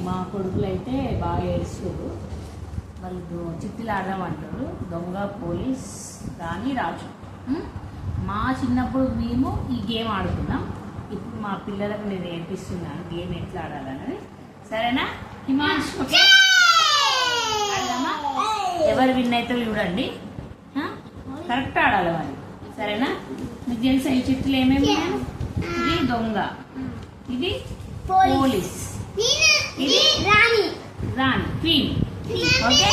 మా కొడుకులు అయితే బాగా ఏడుస్తారు. వాళ్ళు చిట్టీలు ఆడదామంటారు. దొంగ, పోలీస్, రాణి, రాజు. మా చిన్నప్పుడు మేము ఈ గేమ్ ఆడుకున్నాం. ఇప్పుడు మా పిల్లలకు నేను నేర్పిస్తున్నాను గేమ్ ఎట్లా ఆడాలన్నది. సరేనా హిమాంష్? ఓకే, ఆడదామా? ఎవరు విన్ అయితే చూడండి, కరెక్ట్ ఆడాలి వాళ్ళు. సరేనా? మీకు తెలుసా ఈ చిట్టీలు ఏమేమి? ఇది దొంగ, ఇది పోలీస్, ఇది రాణి, క్వీన్. ఓకే,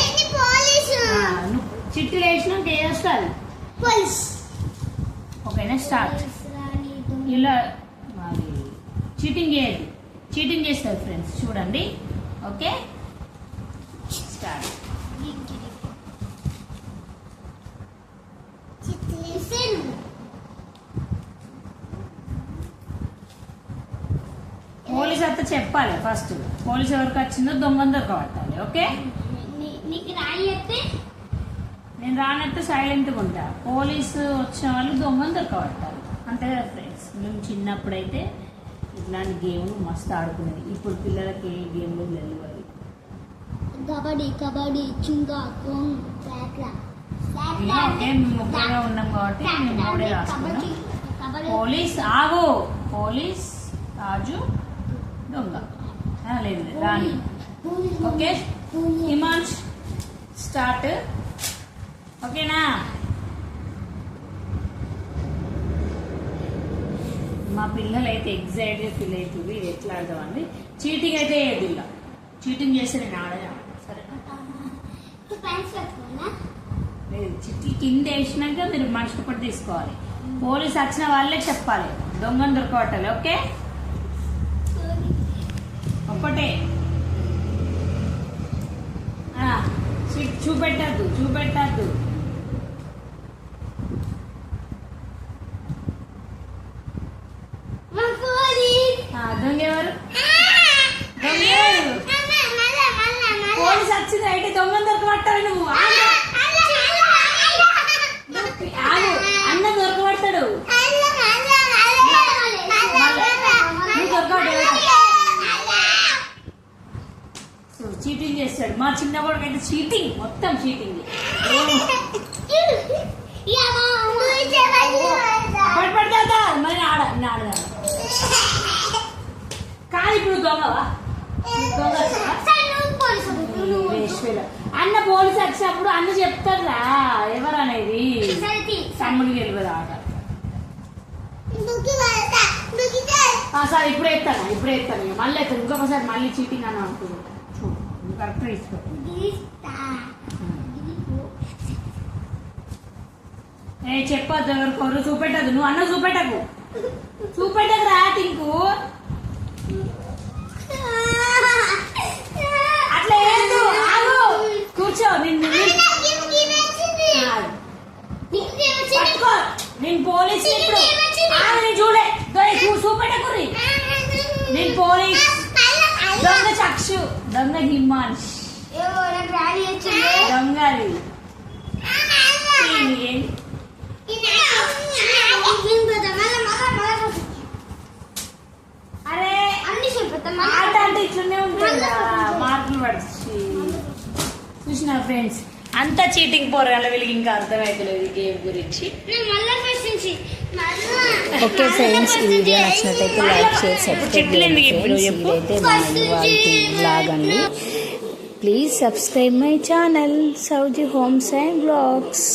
చిట్టీలు వేసినాక ఏ వస్తుంది? ఓకేనా? స్టార్ట్. ఇలా మరి చీటింగ్ చేయద్దు, చీటింగ్ చేస్తారు ఫ్రెండ్స్, చూడండి. Okay, start. పోలీస్ అంతా చెప్పాలి ఫస్ట్. పోలీస్ ఎవరికి వచ్చిందో దొంగని దొరకబట్టాలి. ఓకే, నేను రానైతే సైలెంట్గా ఉంటా. పోలీసు వచ్చిన వాళ్ళు దొంగని దొరకబట్టాలి, అంతే కదా ఫ్రెండ్స్. మేము చిన్నప్పుడైతే ఇట్లాంటి గేమ్లు మస్తు ఆడుకునేది. ఇప్పుడు పిల్లలకి ఏ గేమ్లు తెలియదు. కబడ్డీ చుంగా ఓకే, మేము ముఖ్యంగా ఉన్నాం కాబట్టి మేము మూడే రాసుకున్నాం. పోలీస్, ఆగు, పోలీస్, రాజు, దొంగ, లేదు రాణి. Okay Himansh, start. ఓకేనా? మా పిల్లలు అయితే ఎగ్జైట్గా ఫీల్ అవుతుంది. ఇది ఎట్లా ఆడదామండి. చీటింగ్ అయితే వేయద్దు. ఇలా చీటింగ్ చేస్తే నేను ఆడదా? సరేనా? లేదు, చిట్టి కింద వేసినాక మీరు మనిషి ఒకటి తీసుకోవాలి. పోలీస్ వచ్చిన వాళ్ళే చెప్పాలి, దొంగను దొరకబట్టాలి. ఓకే, ఒక్కటే చూపెట్టద్దు. దొంగ ఎవరు? పోలీస్ వచ్చింది అయితే దొంగను దొరకబట్టాలి. నువ్వు అన్న దొరకబడతాడు. చీటింగ్ చేస్తాడు మా చిన్నవాడికి అయితే. చీటింగ్, మొత్తం చీటింగ్. పడతా మరి ఆడదా కాదు. ఇప్పుడు దొంగవా? అన్న పోలీసు వచ్చినప్పుడు అన్న చెప్తారా ఎవరు అనేది. తమ్ముడికి తెలియదు ఆట. సరే ఇప్పుడు ఎత్తాను మళ్ళీ ఎత్తాను. ఇంకొకసారి మళ్ళీ చీటింగ్ అని అనుకుంటున్నాను. కరెక్ట్ తీసుకో. చెప్పద్దు ఎవరికొరు, చూపెట్టదు. నువ్వు అన్న చూపెట్టకు రా. టింకు అట్లా ఏదు, ఆగు, కూర్చో. నేను పోలీసు ఇప్పుడు నేను చూడే చూపెట్టకు. నేను పోలీస్, దొంగ చక్షు, దొంగ హిమాంష్, దొంగ అరే ఆట అంటే ఇట్లనే ఉంటుంది. మార్కులు పడిచి చూసిన ఫ్రెండ్స్ అంతా చీటింగ్ పోరాలి. వీళ్ళకి ఇంకా అర్థమవుతలేదు గేమ్ గురించి. ఓకే ఫ్రెండ్స్, ఈ వీడియో నచ్చినట్టయితే లైక్, షేర్, సబ్స్క్రైబ్ చేయండి. ఇదైతే మన బ్లాగ్ అండి. Please subscribe my channel Souji homes and blogs.